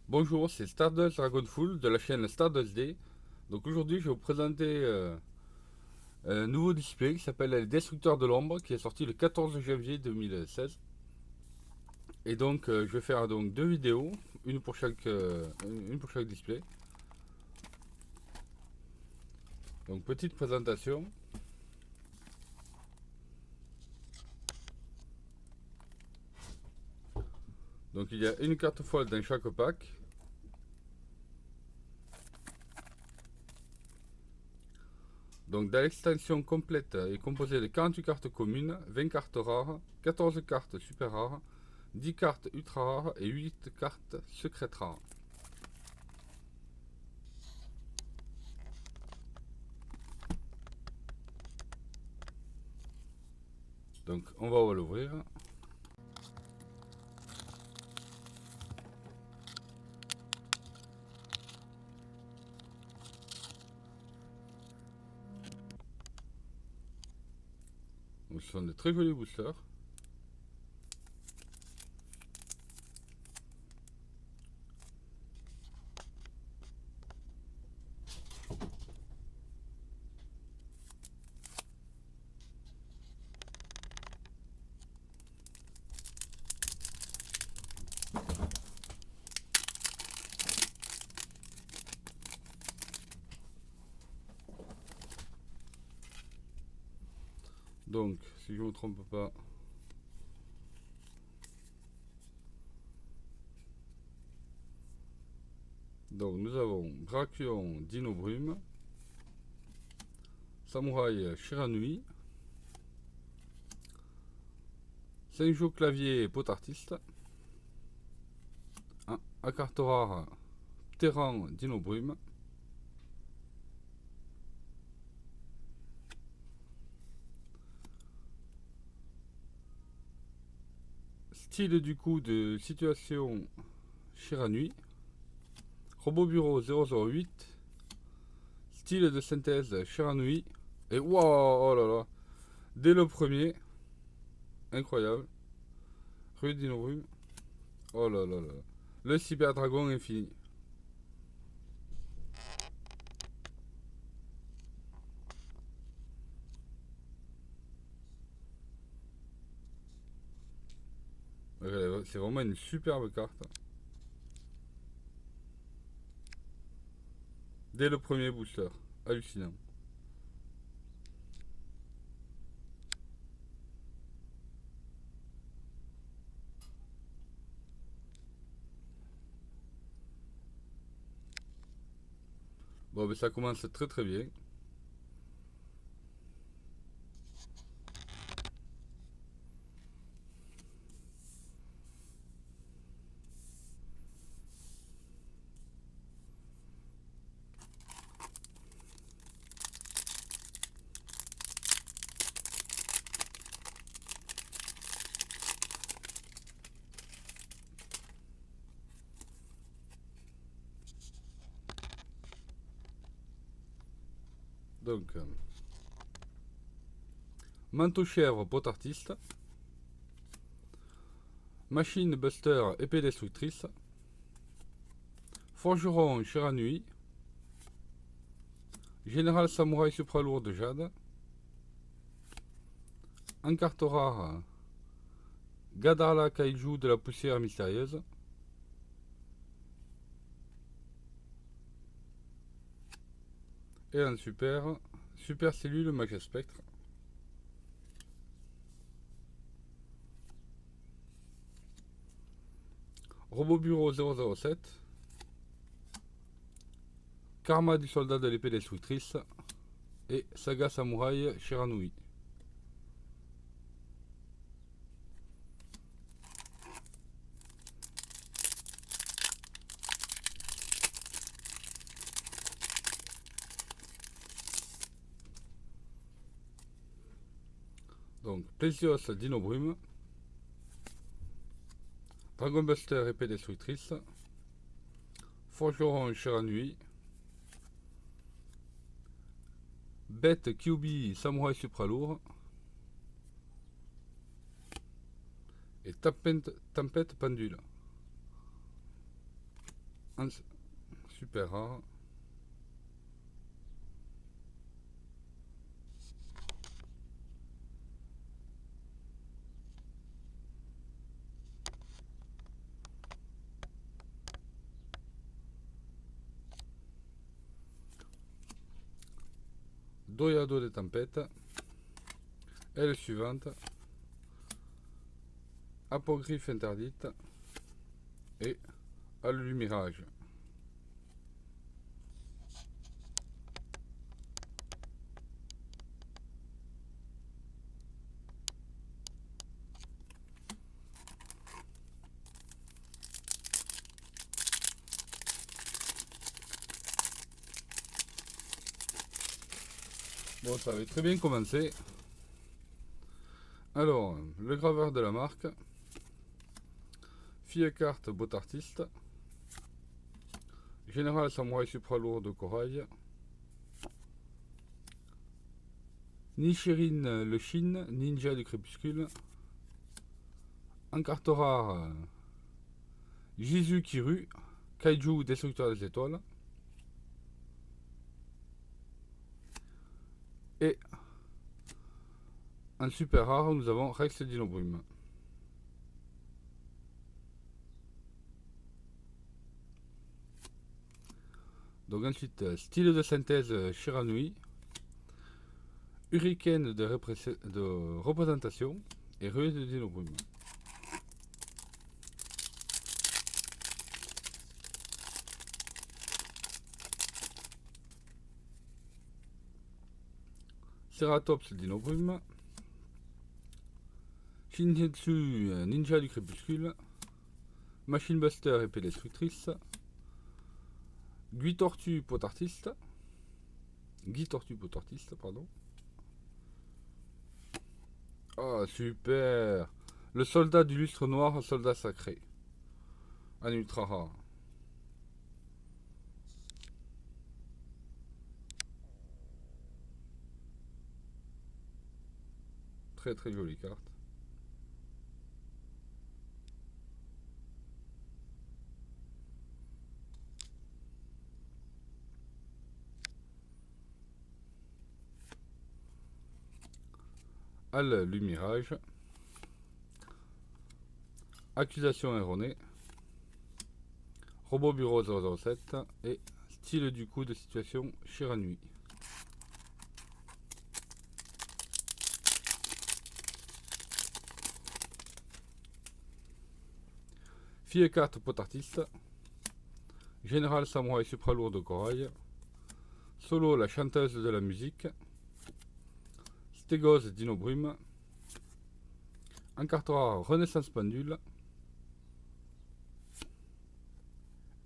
Bonjour, c'est Stardust Dragonful de la chaîne Stardust Day. Donc aujourd'hui, je vais vous présenter un nouveau display qui s'appelle Les Destructeurs de l'Ombre, qui est sorti le 14 janvier 2016. Et donc, je vais faire donc deux vidéos, une pour chaque display. Donc, petite présentation. Donc, il y a une carte foile dans chaque pack. Donc, dans l'extension complète est composée de 48 cartes communes, 20 cartes rares, 14 cartes super rares, 10 cartes ultra rares et 8 cartes secrètes rares. Donc, on va l'ouvrir. Donc, ce sont de très jolis boosters. Donc, si je ne me trompe pas, donc nous avons Brachion Dino Brume, Samouraï Shiranui, Senjo Clavier Potartiste, à carte rare Terran Dino Brume, style du coup de situation Shiranui, Robot Bureau 008, style de synthèse Shiranui, et wow, oh là là, dès le premier, incroyable, Rue Dino Brume, oh là là là, le Cyber Dragon infini. C'est vraiment une superbe carte. Dès le premier booster. Hallucinant. Bon, ben ça commence très très bien. Donc, manteau chèvre, pot artiste. Machine buster, épée destructrice. Forgeron, Shiranui. Général samouraï supralourd de Jade. En carte rare, Gadala Kaiju de la poussière mystérieuse. Et en super, super cellule magie spectre. Robot bureau 007. Karma du soldat de l'épée destructrice. Et saga samouraï Shiranui. Donc, Plesios Dino Brume. Dragon Buster épée destructrice. Forgeron Shiranui. Bête Kyubi Samouraï Supralourd. Et Tempête Pendule. Un super rare. Doyado de tempête. Et le suivante. Apocryphe interdite. Et Allumirage. Bon, ça avait très bien commencé. Alors, le graveur de la marque. Fille carte bot artiste. Général samouraï supra-lourd de corail. Nichirin le Shin, ninja du crépuscule. En carte rare, Jizu Kiru, kaiju destructeur des étoiles. Et en super rare, nous avons Rex Dinobrume. Donc ensuite, style de synthèse Shiranui. Hurricane de représentation et ruée de Dinobrume. Ceratops Dinobrume. Shinjetsu ninja du crépuscule. Machine Buster épée destructrice. Guy Tortue pot artiste. Guy Tortue pot artiste, pardon. Oh, super! Le soldat du lustre noir, soldat sacré. Un ultra rare. Très très jolie carte. Allumirage. Accusation erronée. Robot Bureau 007 et style du coup de situation Shiranui. Fille carte pot artiste. Général samouraï supra-lourd de corail. Solo la chanteuse de la musique. Stégose Dinobrume. En carte rare Renaissance Pendule.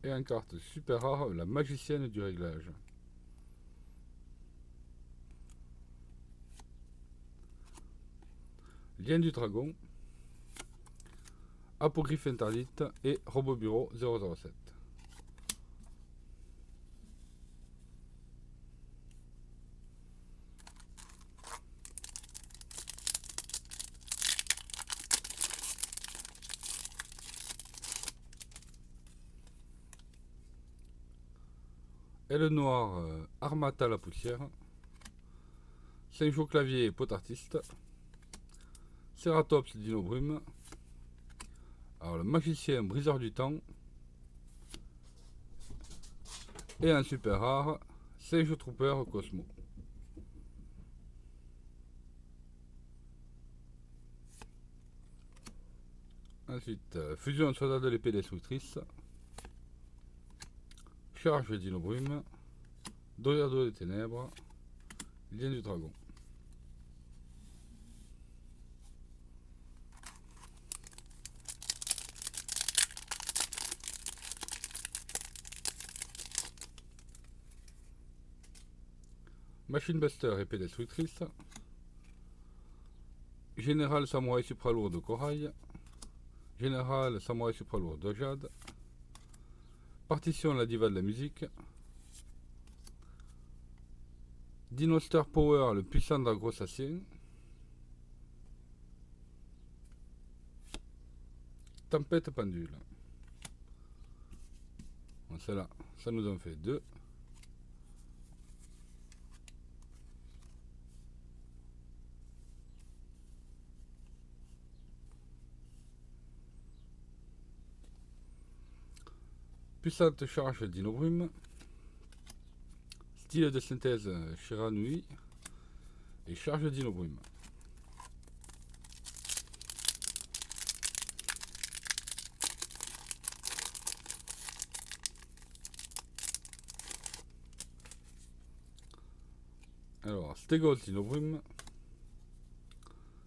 Et en carte super rare la magicienne du réglage. Lien du dragon. Apocryphe interdite et Robot Bureau 007. Et le noir Armata la poussière. Saint-Jean clavier pot artiste. Ceratops Dinobrume. Alors le magicien briseur du temps. Et un super rare, Sage Trooper Cosmo. Ensuite, fusion soldat de l'épée destructrice. Charge Dinobrume. Doyado des ténèbres. Lien du dragon. Machine Buster épée destructrice. Général samouraï supra-lourd de corail. Général samouraï supra-lourd de jade. Partition la diva de la musique. Dinoster Power, le puissant dragossacien. Tempête pendule. Bon, celle-là, ça nous en fait 2. Puissante charge d'inobrume. Style de synthèse Shiranui. Et charge d'inobrume. Alors, Stegos d'inobrume.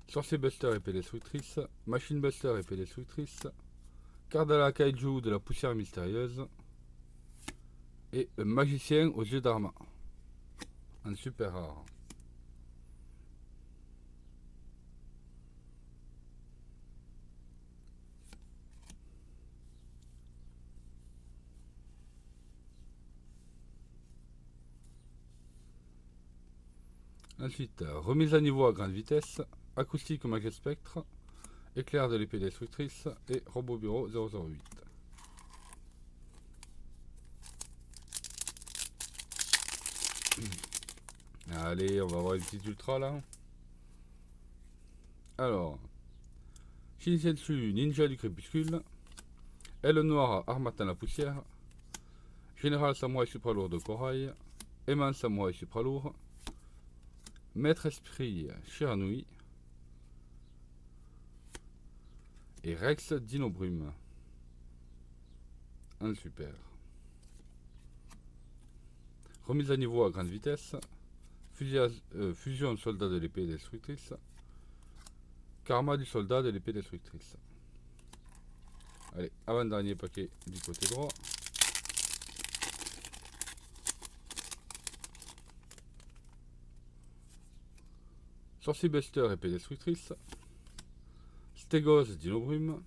Sorcier Buster épée destructrice. Machine Buster épée destructrice. Cardala Kaiju de la poussière mystérieuse. Et le magicien aux yeux d'arma. Un super rare. Ensuite, remise à niveau à grande vitesse. Acoustique magie spectre. Éclair de l'épée destructrice. Et robot bureau 008. Allez, on va voir une petite ultra là. Alors, Shinsensu, ninja du crépuscule. Aile noire, Harmattan la poussière. Général samouraï supralourd de corail. Aimant samouraï supralourd. Maître esprit Shiranui. Et Rex d'inobrume. Un super. Remise à niveau à grande vitesse. Fusion soldat de l'épée destructrice. Karma du soldat de l'épée destructrice. Allez, avant-dernier paquet du côté droit. Sorcier Buster épée destructrice. Stegos d'inobrume.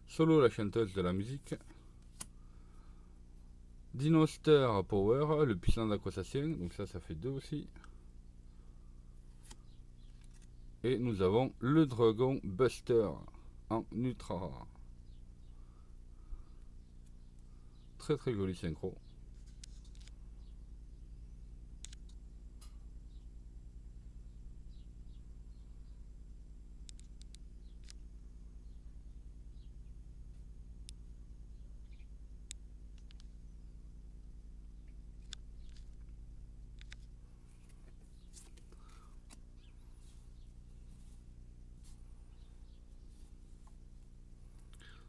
Solo la chanteuse de la musique. Dinoster Power, le puissant d'aquasacien, donc ça fait 2 aussi. Et nous avons le Dragon Buster en ultra rare. Très très joli synchro.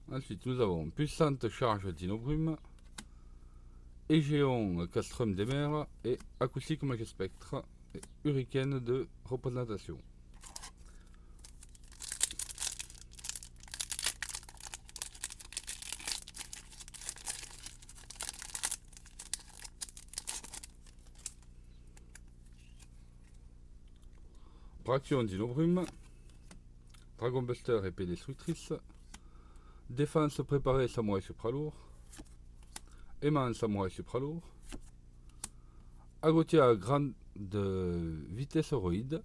Ensuite, nous avons puissante charge d'inobrume, Égéon Castrum des mers et acoustique magie spectre et hurricane de représentation. Brachion d'inobrume, Dragon Buster épée destructrice, défense préparée samouraï supralourd, aimant samouraï supralourd, Agotia grande vitesse héroïde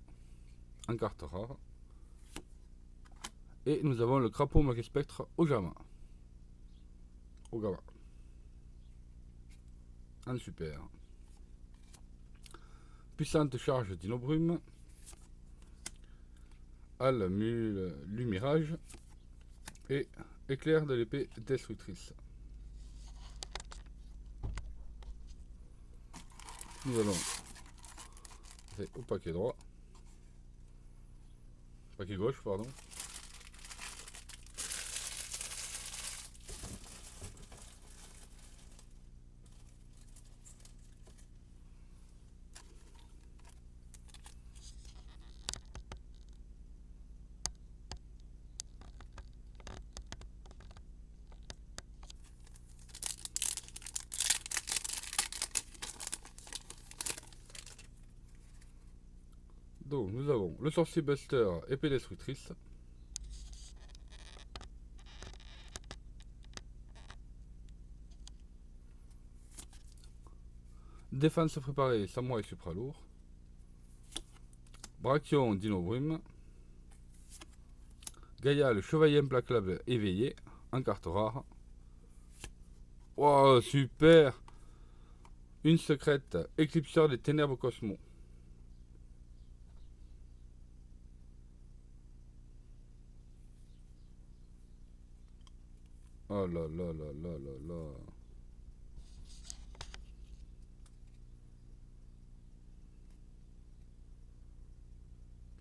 en carte rare, et nous avons le crapaud magie spectre Ojama. En super. Puissante charge d'inobrume, Al Lumirage et éclair de l'épée destructrice. Nous allons au paquet droit, paquet gauche pardon. Donc nous avons le sorcier Buster épée destructrice. Défense préparée samouraï supralourd. Brachion d'inobrume. Gaïa le chevalier implacable éveillé en carte rare. Wow, super. Une secrète, éclipseur des ténèbres Cosmo. Oh là là là là là là.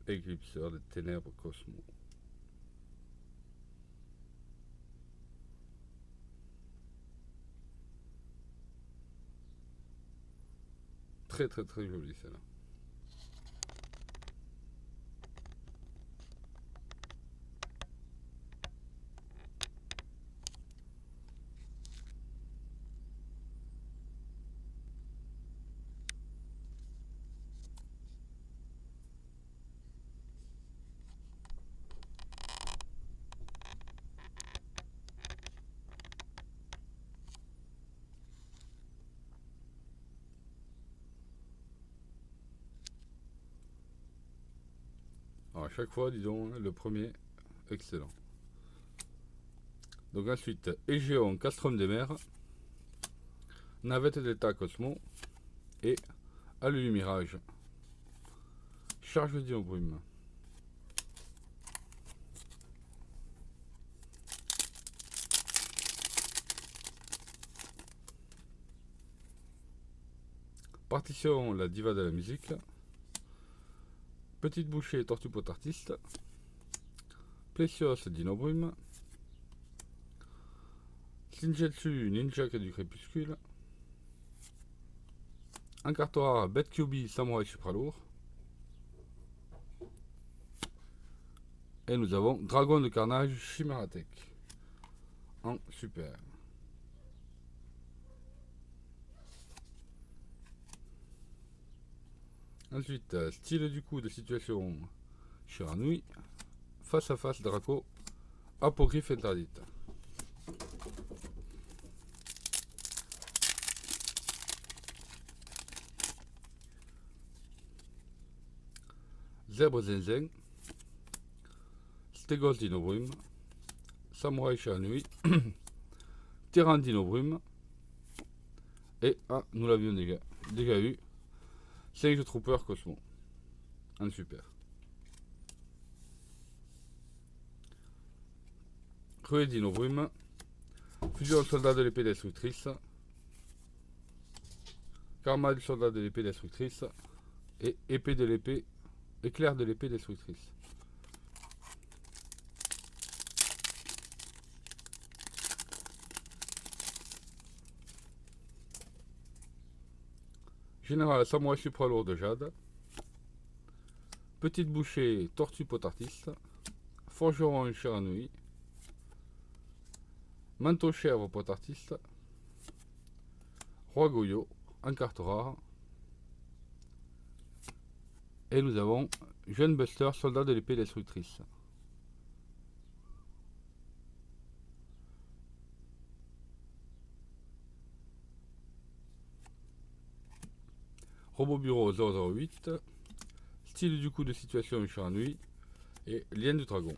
Éclipseur des ténèbres Cosmo. Très très très joli celle-là. Alors à chaque fois, disons, le premier, excellent. Donc ensuite, Égéon, Castrum des mers, Navette d'État Cosmo et Allumirage. Charge d'Inobrume. Partition, la diva de la musique. Petite bouchée, tortue potartiste. Plesios d'Inobrume. Shinjetsu, ninja du crépuscule. Un carton rare, Bête Kyubi, samouraï supralourd. Et nous avons Dragon de carnage, Chimeratech. En super. Ensuite, style du coup de situation Shiranui. Face à face Draco. Apocryphe interdite. Zèbre Zinzin. Stegos d'Inobrume. Samouraï Shiranui. Tyran d'Inobrume. Et, nous l'avions déjà eu. Sage Trooper Cosmo. En super. Crué d'Inobrume. Fusion soldat de l'épée destructrice. Karma du soldat de l'épée destructrice. Et épée de l'épée. Éclair de l'épée destructrice. Général samouraï supralourd de jade. Petite bouchée tortue potartiste. Forgeron Shiranui. Manteau chèvre potartiste. Roi Goyo en carte rare. Et nous avons Jeune Buster, soldat de l'épée destructrice. Robot Bureau 008. Style du coup de situation Shiranui. Et Lien du dragon.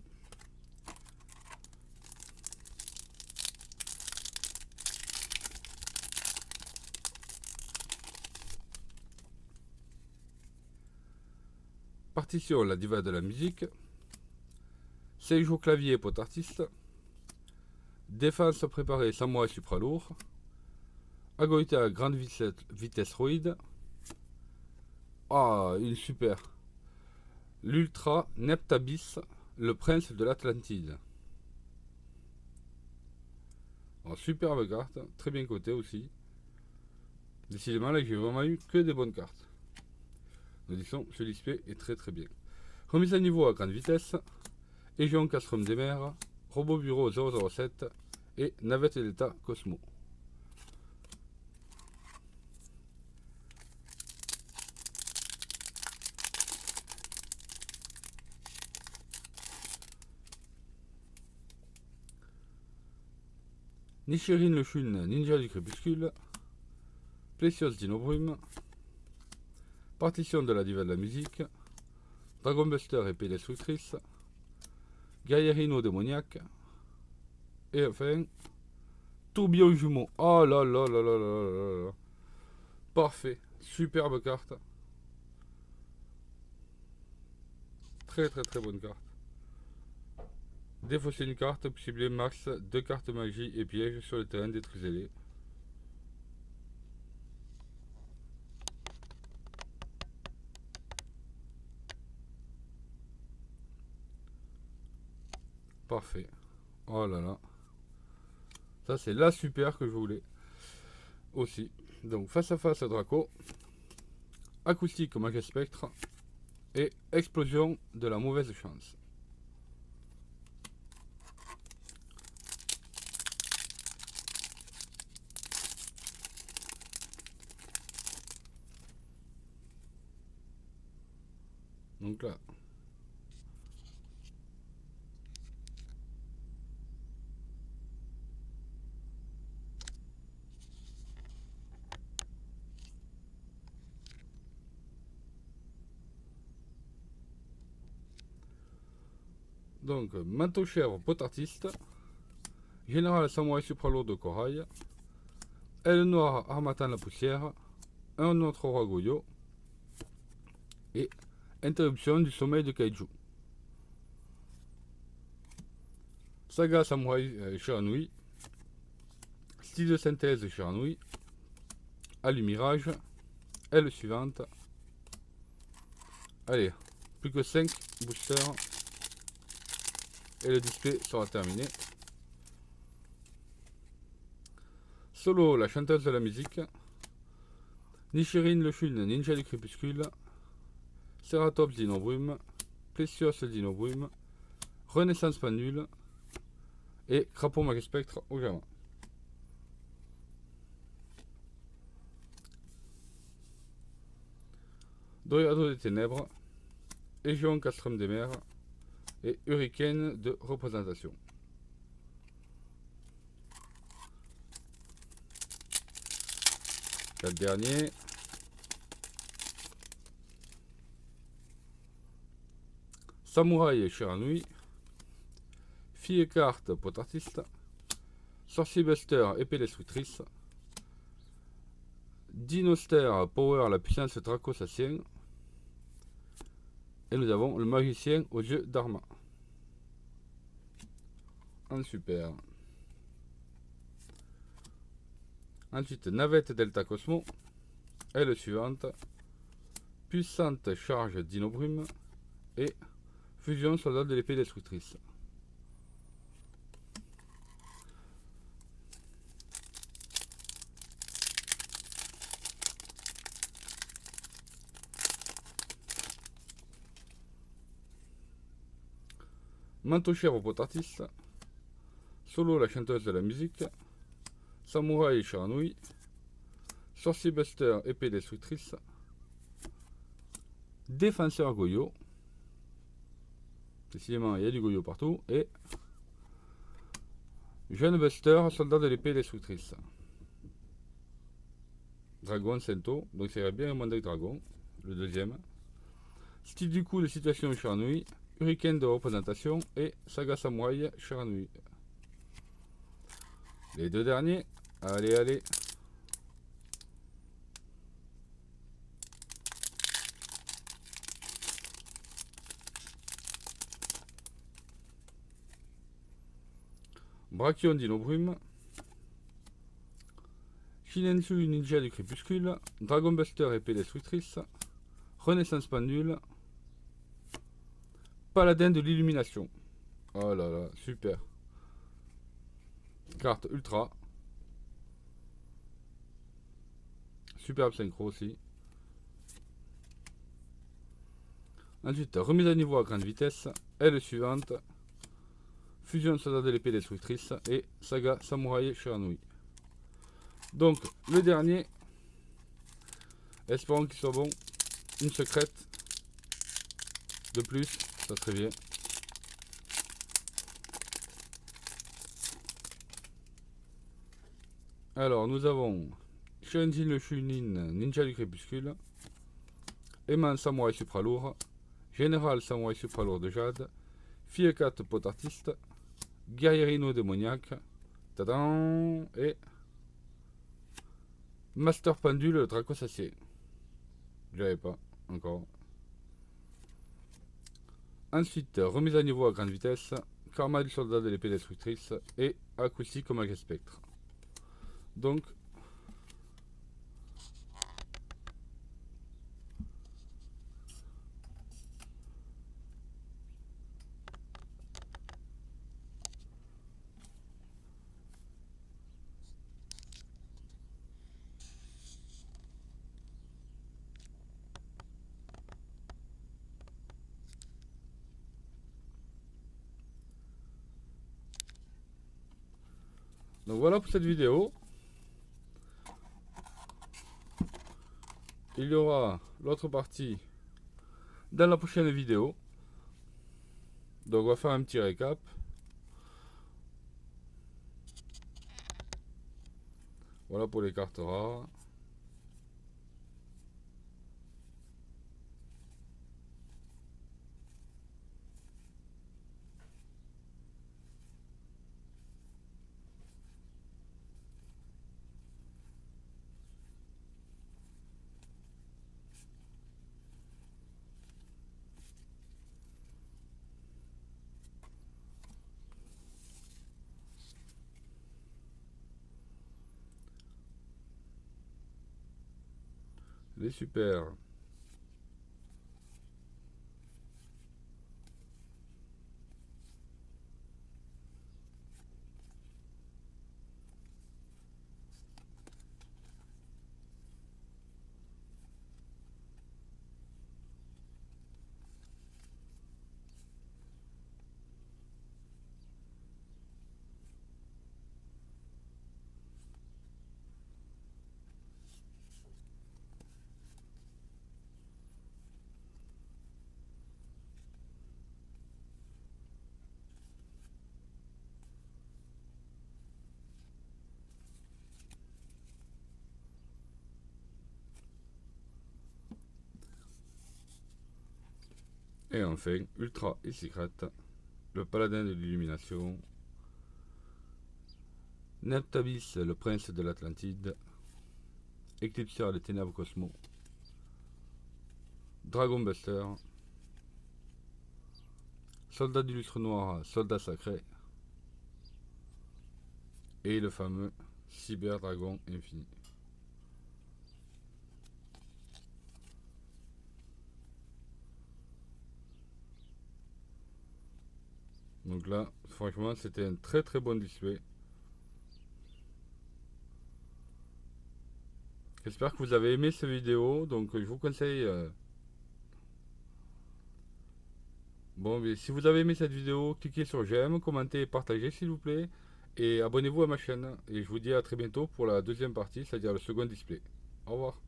Partition, la diva de la musique. Seijo clavier, potartiste. Défense préparée, samouraï supralourd. Agoïta, grande vitesse roïde. Ah, une super. L'Ultra Neptabis, le prince de l'Atlantide. Alors, superbe carte, très bien cotée aussi. Décidément, là, j'ai vraiment eu que des bonnes cartes. L'édition, ce display est très très bien. Remise à niveau à grande vitesse. Égéon Castrum des mers. Robot Bureau 007. Et Navette d'État Cosmo. Nichirin le Shun, ninja du crépuscule. Plesios d'Inobrume. Partition de la diva de la musique. Dragon Buster, épée destructrice. Gaïerino démoniaque. Et enfin, Tourbillon jumeau. Oh là là là là là là là. Parfait. Superbe carte. Très très très bonne carte. Défausser une carte, cibler max 2 cartes magie et piège sur le terrain d'être zélé. Parfait. Oh là là. Ça c'est la super que je voulais. Aussi. Donc face à face à Draco. Acoustique magie spectre. Et explosion de la mauvaise chance. Donc là. Donc manteau chèvre potartiste. Général samouraï supralourd de corail. Aile noire armatan la poussière. Un autre roi Goyo. Et interruption du sommeil de Kaiju. Saga samouraï Shiranui. Style de synthèse Shiranui. Allumirage. Aile suivante. Allez, plus que 5 boosters. Et le display sera terminé. Solo, la chanteuse de la musique. Nichirin le Shun, ninja du crépuscule. Ceratops Dino Brume. Precious Dino Brume. Renaissance Pendule. Et Crapaud Magie Spectre au Jama. Doriado des Ténèbres. Égion Castrum des Mers. Et Hurricane de représentation. Le dernier. Samouraï Shiranui. Fille et carte potartiste. Sorcier Buster épée destructrice. Dinoster Power la puissance dracosassien. Et nous avons le magicien aux yeux d'Arma. Un super. Ensuite, navette Delta Cosmo. Et le suivante. Puissante charge Dino Brume. Et fusion soldat de l'épée destructrice. Manteau chèvre potartiste. Solo la chanteuse de la musique. Samouraï Shiranui. Sorcier Buster épée destructrice. Défenseur Goyo. Décidément, il y a du Goyo partout. Et Jeune Buster, soldat de l'épée destructrice. Dragon Sento. Donc c'est bien un deck dragon. Le deuxième. Style du coup de situation Shiranui. Hurricane de représentation. Et Saga Samouraï Shiranui. Les deux derniers. Allez, allez. Brachion Dino Brume. Shinensu Ninja du crépuscule. Dragon Buster épée destructrice. Renaissance Pendule. Paladin de l'illumination. Oh là là, super. Carte ultra. Superbe synchro aussi. Ensuite, remise à niveau à grande vitesse. Aile suivante. Fusion soldat de l'épée destructrice. Et Saga Samouraï Shiranui. Donc, le dernier. Espérons qu'il soit bon. Une secrète. De plus, ça serait bien. Alors, nous avons Shiranjin le Shunin, ninja du crépuscule. Eman Samouraï supralourd. Général Samouraï supralourd de jade. Fille 4 potartiste. Guerrierino démoniaque. Tadam! Et Master Pendule Dracosacier. J'avais pas encore. Ensuite, remise à niveau à grande vitesse, karma du soldat de l'épée destructrice et acoustique au magie spectre. Donc, voilà pour cette vidéo. Il y aura l'autre partie dans la prochaine vidéo. Donc on va faire un petit récap. Voilà pour les cartes rares. Les super. Et enfin, Ultra et Secret, le paladin de l'illumination. Neptabis, le prince de l'Atlantide. Éclipseur des ténèbres Cosmo. Dragon Buster. Soldat du lustre noir, soldat sacré. Et le fameux Cyber Dragon Infini. Donc là, franchement, c'était un très très bon display. J'espère que vous avez aimé cette vidéo. Donc je vous conseille... Bon, mais si vous avez aimé cette vidéo, cliquez sur j'aime, commentez, partagez s'il vous plaît. Et abonnez-vous à ma chaîne. Et je vous dis à très bientôt pour la deuxième partie, c'est-à-dire le second display. Au revoir.